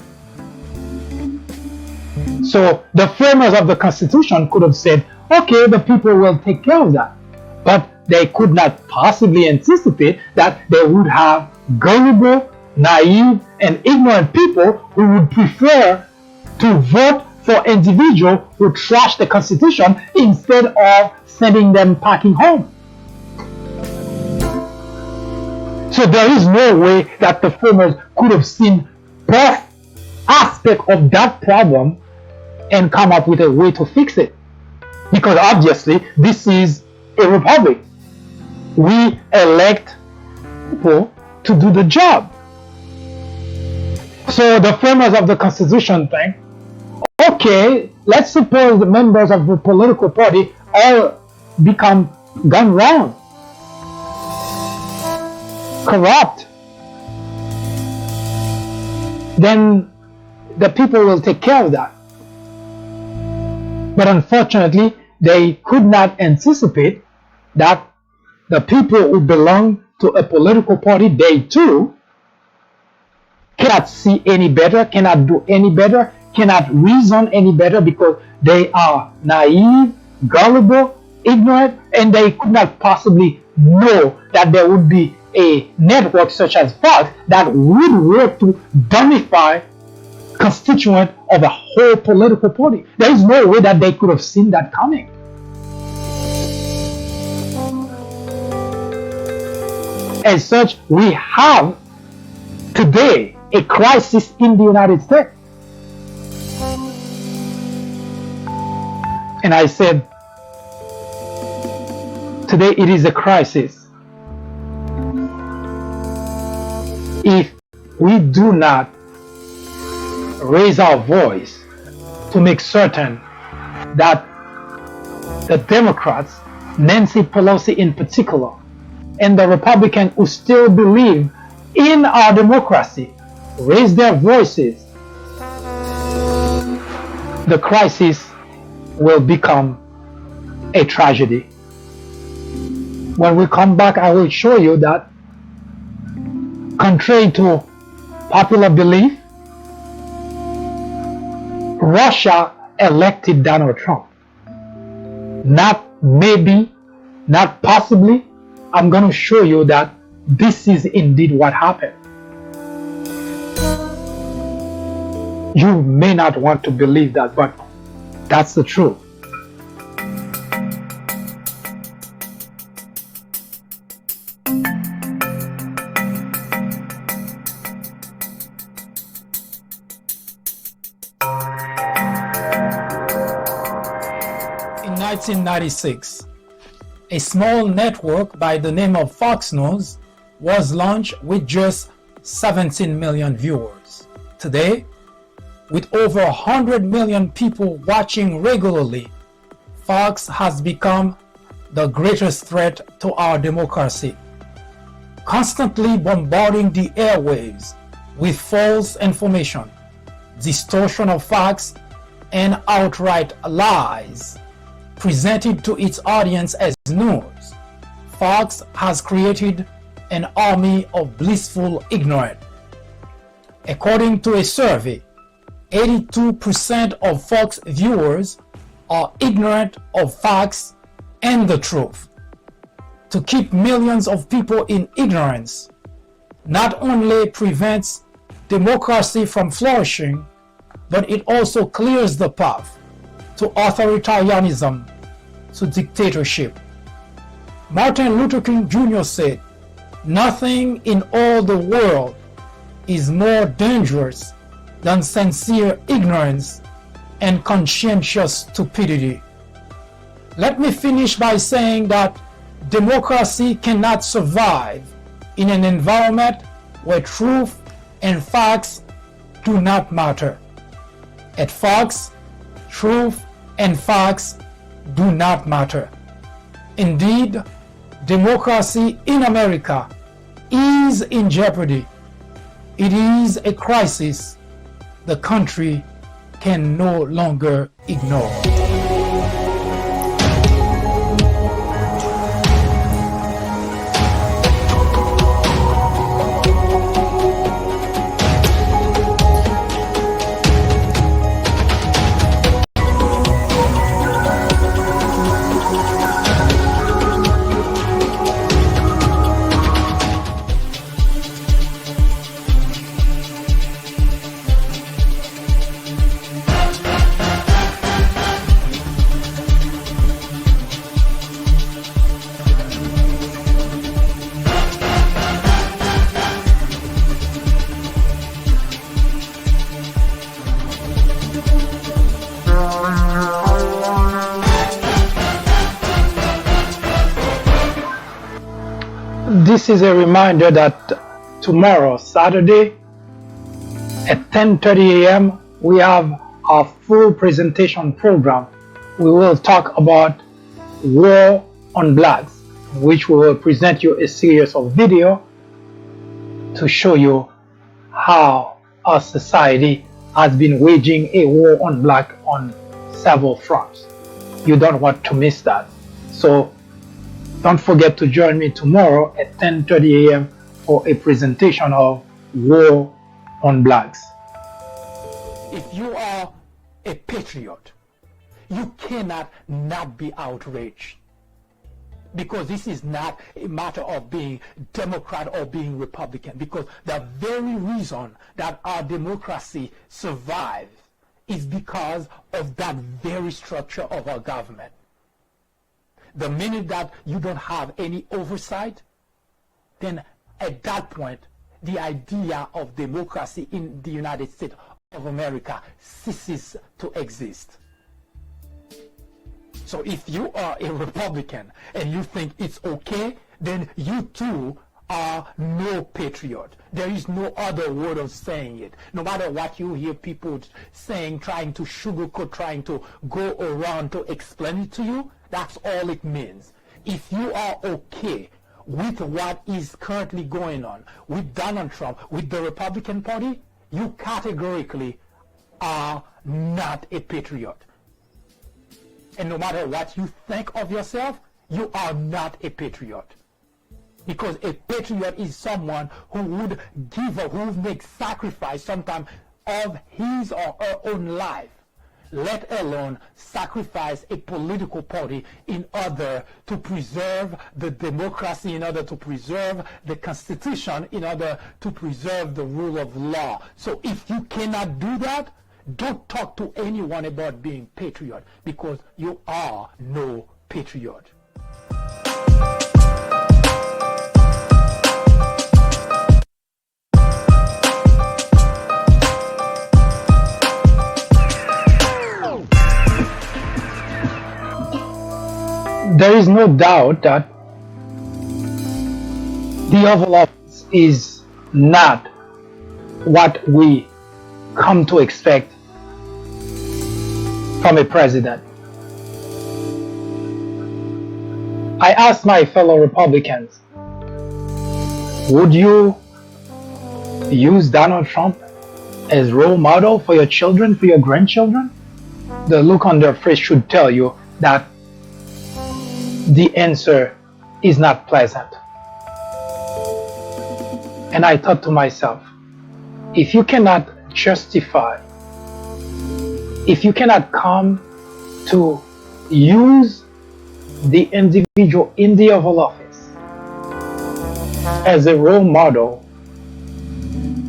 So the framers of the Constitution could have said, okay, the people will take care of that. But they could not possibly anticipate that they would have gullible, naive, and ignorant people who would prefer to vote for individuals who trash the Constitution instead of sending them packing home. So there is no way that the framers could have seen both aspects of that problem and come up with a way to fix it. Because obviously this is a republic. We elect people to do the job. So the framers of the Constitution think, okay, let's suppose the members of the political party all become gone wrong, corrupt. Then the people will take care of that. But unfortunately, they could not anticipate that the people who belong to a political party, they too cannot see any better, cannot do any better, cannot reason any better because they are naive, gullible, ignorant, and they could not possibly know that there would be a network such as Fox that would work to dumbify constituent of a whole political party. There is no way that they could have seen that coming. As such, we have today a crisis in the United States. And I said, today it is a crisis. If we do not raise our voice to make certain that the Democrats, Nancy Pelosi in particular, and the Republicans who still believe in our democracy raise their voices, the crisis will become a tragedy. When we come back, I will show you that, contrary to popular belief, Russia elected Donald Trump. Not maybe, not possibly. I'm going to show you that this is indeed what happened. You may not want to believe that, but that's the truth. In 1996, a small network by the name of Fox News was launched with just 17 million viewers. Today, with over 100 million people watching regularly, Fox has become the greatest threat to our democracy, constantly bombarding the airwaves with false information, distortion of facts, and outright lies presented to its audience as news. Fox has created an army of blissful ignorance. According to a survey, 82% of Fox viewers are ignorant of facts and the truth. To keep millions of people in ignorance not only prevents democracy from flourishing, but it also clears the path to authoritarianism, to dictatorship. Martin Luther King Jr. said, "Nothing in all the world is more dangerous than sincere ignorance and conscientious stupidity." Let me finish by saying that democracy cannot survive in an environment where truth and facts do not matter. At Fox, truth and facts do not matter. Indeed, democracy in America is in jeopardy. It is a crisis the country can no longer ignore. This is a reminder that tomorrow, Saturday, at 10:30 a.m., we have our full presentation program. We will talk about war on blacks, which we will present you a series of video to show you how our society has been waging a war on black on several fronts. You don't want to miss that. So don't forget to join me tomorrow at 10:30 a.m. for a presentation of War on Blacks. If you are a patriot, you cannot not be outraged, because this is not a matter of being Democrat or being Republican, because the very reason that our democracy survives is because of that very structure of our government. The minute that you don't have any oversight, then at that point, the idea of democracy in the United States of America ceases to exist. So if you are a Republican and you think it's okay, then you too are no patriot. There is no other word of saying it. No matter what you hear people saying, trying to sugarcoat, trying to go around to explain it to you, that's all it means. If you are okay with what is currently going on with Donald Trump, with the Republican Party, you categorically are not a patriot. And no matter what you think of yourself, you are not a patriot. Because a patriot is someone who would give or who would make sacrifice sometimes of his or her own life, let alone sacrifice a political party in order to preserve the democracy, in order to preserve the Constitution, in order to preserve the rule of law. So if you cannot do that, don't talk to anyone about being patriot, because you are no patriot. There is no doubt that the Oval Office is not what we come to expect from a president. I asked my fellow Republicans, would you use Donald Trump as role model for your children, for your grandchildren? The look on their face should tell you that the answer is not pleasant. And I thought to myself, if you cannot justify, if you cannot come to use the individual in the Oval Office as a role model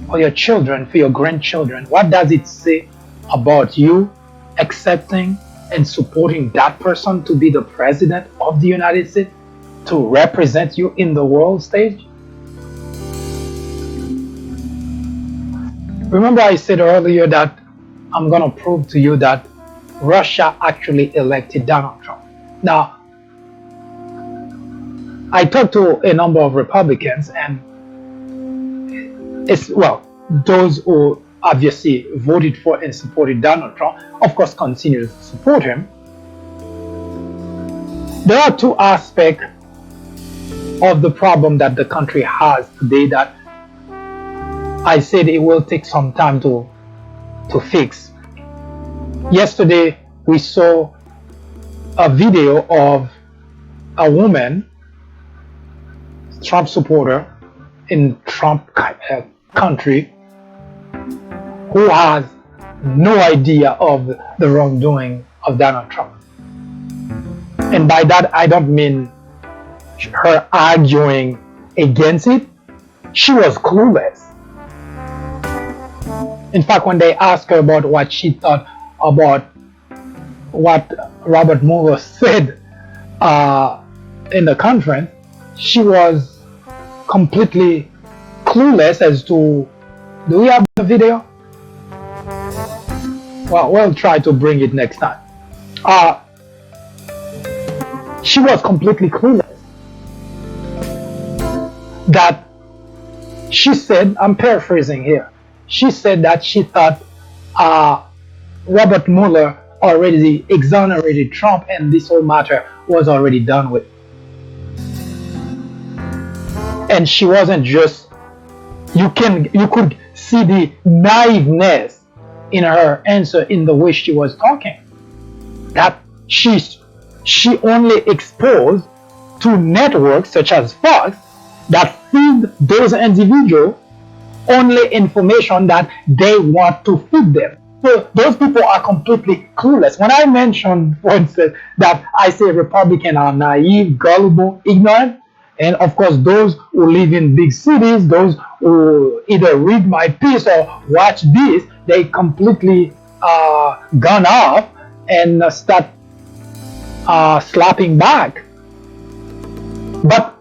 for your children, for your grandchildren, what does it say about you accepting and supporting that person to be the president of the United States, to represent you in the world stage? Remember I said earlier that I'm going to prove to you that Russia actually elected Donald Trump. Now, I talked to a number of Republicans, and those who obviously voted for and supported Donald Trump, of course, continue to support him. There are two aspects of the problem that the country has today that I said it will take some time to fix. Yesterday, we saw a video of a woman, Trump supporter in Trump country, who has no idea of the wrongdoing of Donald Trump. And by that, I don't mean her arguing against it. She was clueless. In fact, when they asked her about what she thought about what Robert Mueller said in the conference, she was completely clueless as to, do we have the video? Well, we'll try to bring it next time. She was completely clueless. That she said, I'm paraphrasing here, she said that she thought Robert Mueller already exonerated Trump and this whole matter was already done with. And she wasn't just, you could see the naiveness in her answer, in the way she was talking, that she only exposed to networks such as Fox that feed those individuals only information that they want to feed them. So those people are completely clueless. When I mentioned, for instance, that I say Republicans are naive, gullible, ignorant, and of course those who live in big cities, those who either read my piece or watch this, they completely gone off and start slapping back. But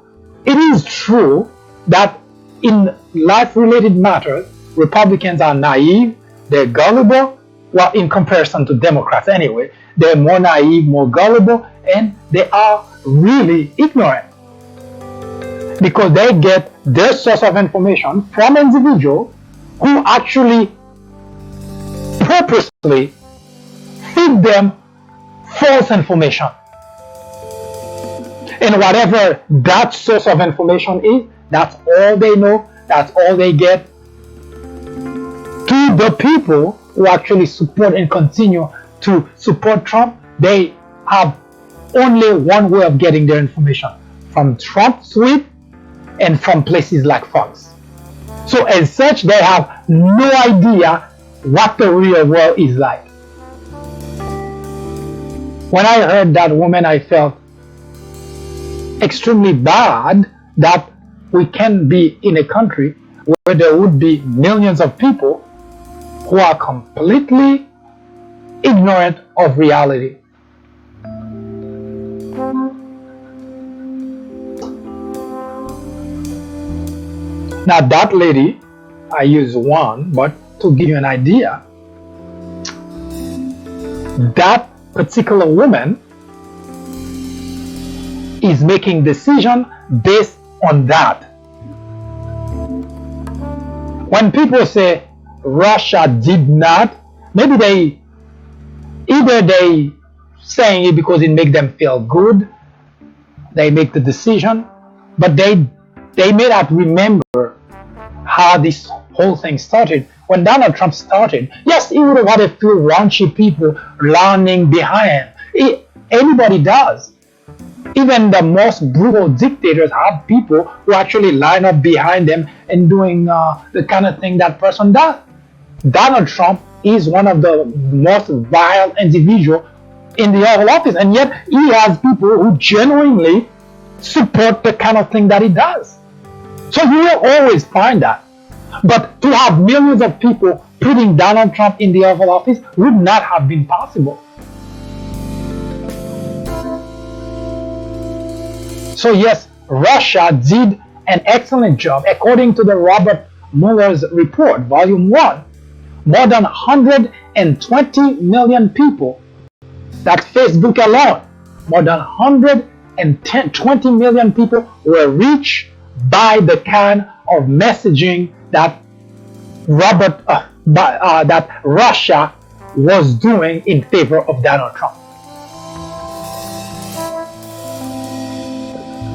it is true that in life-related matters, Republicans are naive, they're gullible. Well, in comparison to Democrats anyway, they're more naive, more gullible, and they are really ignorant. Because they get their source of information from individuals who actually purposely feed them false information. And whatever that source of information is, that's all they know, that's all they get. To the people who actually support and continue to support Trump, they have only one way of getting their information, from Trump suite and from places like Fox. So as such, they have no idea what the real world is like. When I heard that woman, I felt extremely bad that we can be in a country where there would be millions of people who are completely ignorant of reality. Now that lady, I use one, but to give you an idea, that particular woman is making decision based on that. When people say Russia did not, maybe they saying it because it make them feel good, they make the decision, but they may not remember how this whole thing started. When Donald Trump started, yes, he would have had a few raunchy people running behind him. Anybody does. Even the most brutal dictators have people who actually line up behind them and doing the kind of thing that person does. Donald Trump is one of the most vile individuals in the Oval Office, and yet he has people who genuinely support the kind of thing that he does. So you will always find that. But to have millions of people putting Donald Trump in the Oval Office would not have been possible. So yes, Russia did an excellent job. According to the Robert Mueller's report, Volume 1, more than 120 million people, that's Facebook alone, more than 120 million people were reached by the kind of messaging that that Russia was doing in favor of Donald Trump.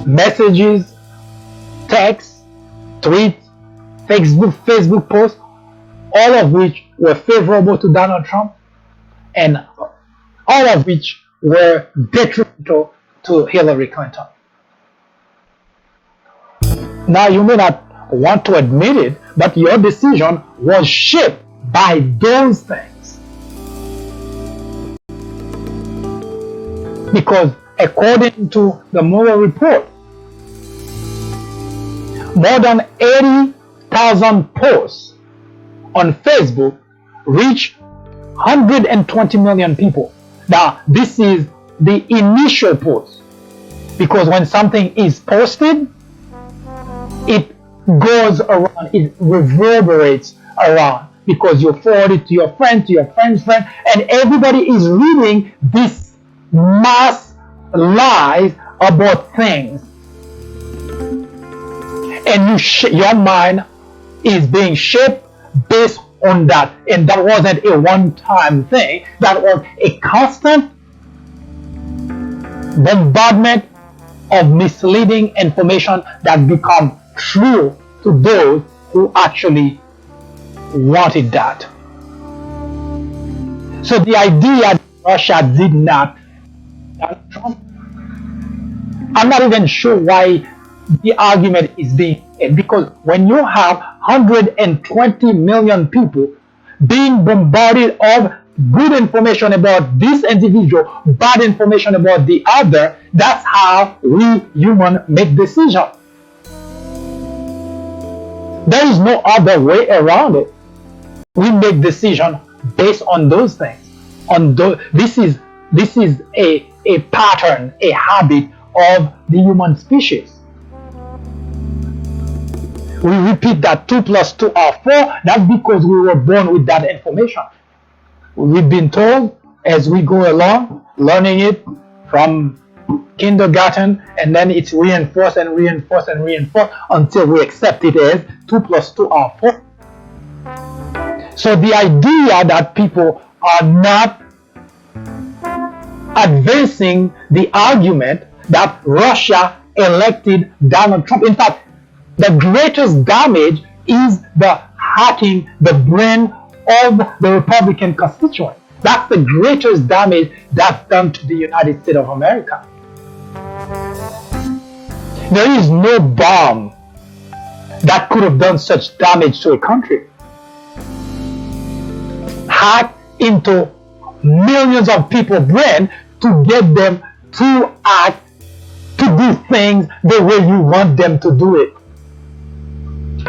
Messages, texts, tweets, Facebook posts, all of which were favorable to Donald Trump, and all of which were detrimental to Hillary Clinton. Now, you may not want to admit it, but your decision was shaped by those things. Because according to the Mueller report, more than 80,000 posts on Facebook reach 120 million people. Now, this is the initial post, because when something is posted, it goes around, it reverberates around, because you forward it to your friend, to your friend's friend, and everybody is reading this mass lies about things. And your mind is being shaped based on that. And that wasn't a one-time thing. That was a constant bombardment of misleading information that become true to those who actually wanted that. So the idea that Russia did not, Trump, I'm not even sure why the argument is being made, because when you have 120 million people being bombarded of good information about this individual, bad information about the other, that's how we humans make decisions. There is no other way around it. We make decisions based on those things. This is a pattern, a habit of the human species. We repeat that 2 + 2 are 4. That's because we were born with that information. We've been told as we go along, learning it from kindergarten, and then it's reinforced and reinforced and reinforced until we accept it as 2 + 2 are 4. So the idea that people are not advancing the argument that Russia elected Donald Trump. In fact, the greatest damage is the hacking the brain of the Republican constituent. That's the greatest damage that's done to the United States of America. There is no bomb that could have done such damage to a country. Hack into millions of people's brain to get them to act, to do things the way you want them to do it.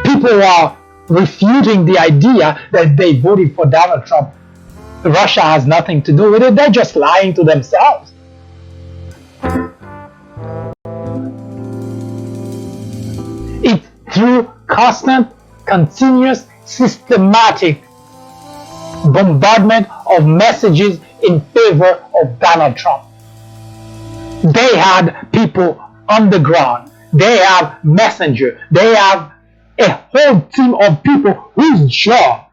People are refuting the idea that they voted for Donald Trump. Russia has nothing to do with it. They're just lying to themselves. It's through constant, continuous, systematic bombardment of messages in favor of Donald Trump. They had people on the ground. They have messenger. They have a whole team of people whose job,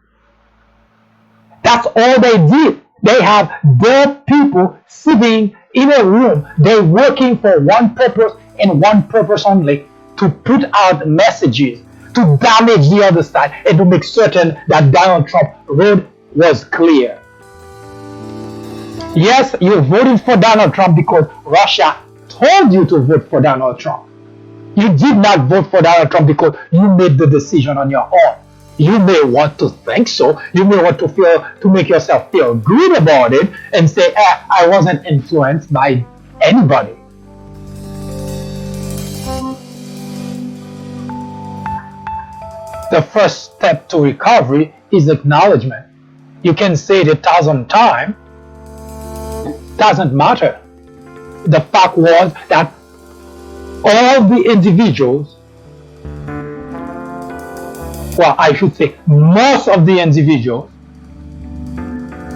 that's all they did. They have their people sitting in a room. They're working for one purpose and one purpose only: to put out messages, to damage the other side, and to make certain that Donald Trump's road was clear. Yes, you voted for Donald Trump because Russia told you to vote for Donald Trump. You did not vote for Donald Trump because you made the decision on your own. You may want to think so. You may want to make yourself feel good about it and say, I wasn't influenced by anybody. The first step to recovery is acknowledgement. You can say it 1,000 times. Doesn't matter. The fact was that all the individuals, well, I should say most of the individuals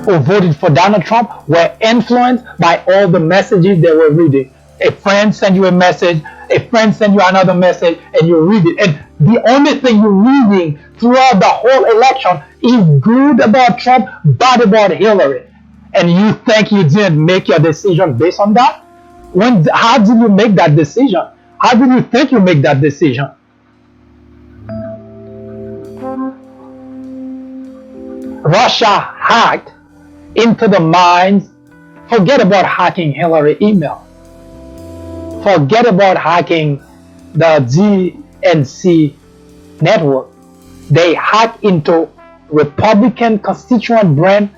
who voted for Donald Trump were influenced by all the messages they were reading. A friend sent you a message, a friend sent you another message, and you read it. And the only thing you're reading throughout the whole election is good about Trump, bad about Hillary. And you think you didn't make your decision based on that? How did you make that decision? How did you think you make that decision? Russia hacked into the minds. Forget about hacking Hillary email. Forget about hacking the DNC network. They hacked into Republican constituent brain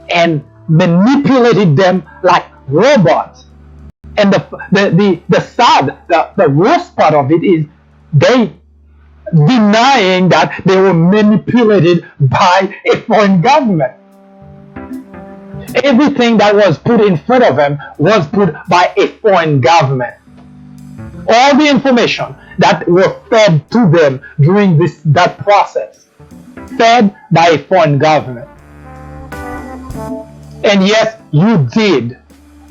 and manipulated them like robots. And the worst part of it is they denying that they were manipulated by a foreign government. Everything that was put in front of them was put by a foreign government. All the information that were fed to them during that process, fed by a foreign government. And yes, you did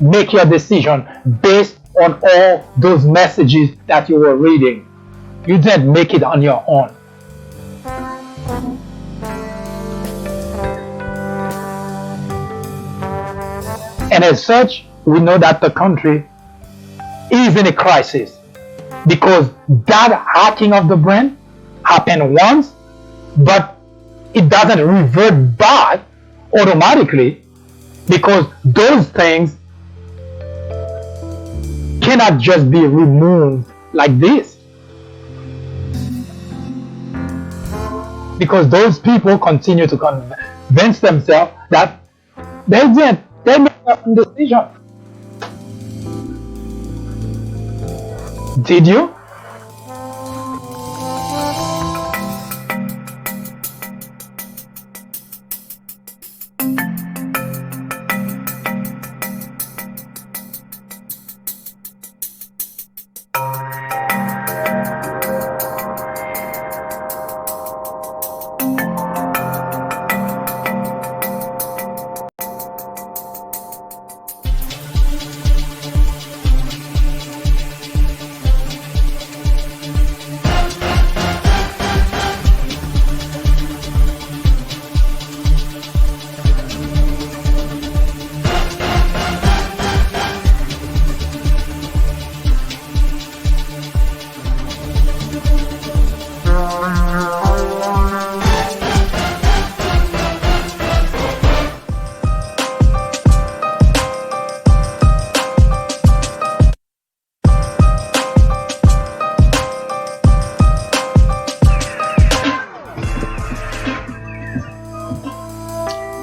make your decision based on all those messages that you were reading. You didn't make it on your own. And as such, we know that the country is in a crisis because that hacking of the brain happened once, but it doesn't revert back automatically because those things cannot just be removed like this. Because those people continue to convince themselves that they made a decision. Did you?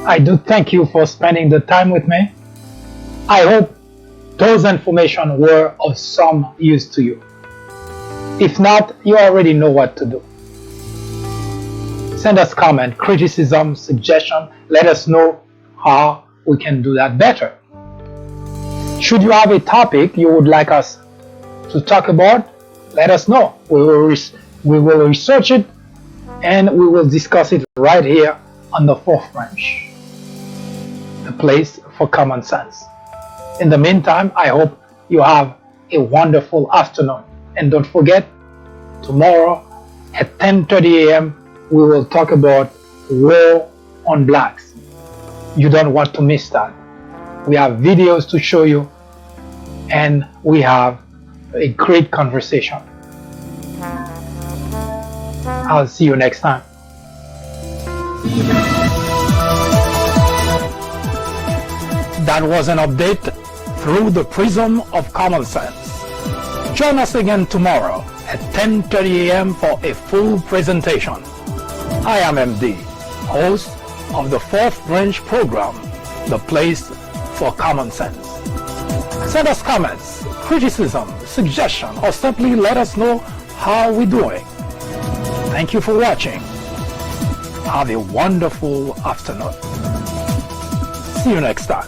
I do thank you for spending the time with me. I hope those information were of some use to you. If not, you already know what to do. Send us comment, criticism, suggestion. Let us know how we can do that better. Should you have a topic you would like us to talk about, let us know. We will research it and we will discuss it right here on the fourth branch, the place for common sense. In the meantime, I hope you have a wonderful afternoon. And don't forget, tomorrow at 10:30 a.m., we will talk about war on blacks. You don't want to miss that. We have videos to show you, and we have a great conversation. I'll see you next time. That was an update through the prism of common sense. Join us again tomorrow at 10:30 a.m. for a full presentation. I am MD, host of the Fourth Branch program, the place for common sense. Send us comments, criticism, suggestion, or simply let us know how we're doing. Thank you for watching. Have a wonderful afternoon. See you next time.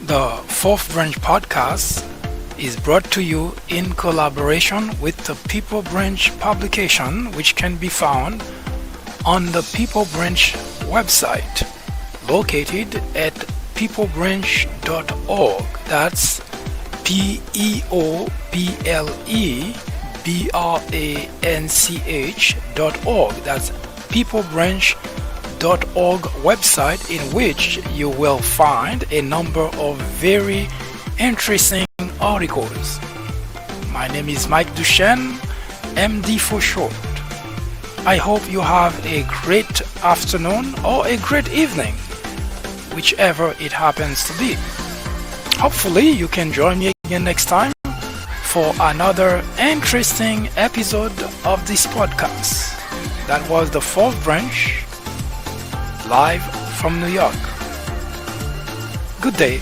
The Fourth Branch podcast is brought to you in collaboration with the People Branch publication, which can be found on the People Branch website, located at peoplebranch.org. That's peoplebranch.org. That's peoplebranch.org website, in which you will find a number of very interesting articles. My name is Mike Duchesne, MD for short. I hope you have a great afternoon or a great evening, whichever it happens to be. Hopefully you can join me again next time for another interesting episode of this podcast. That was the Fourth Branch, live from New York. Good day.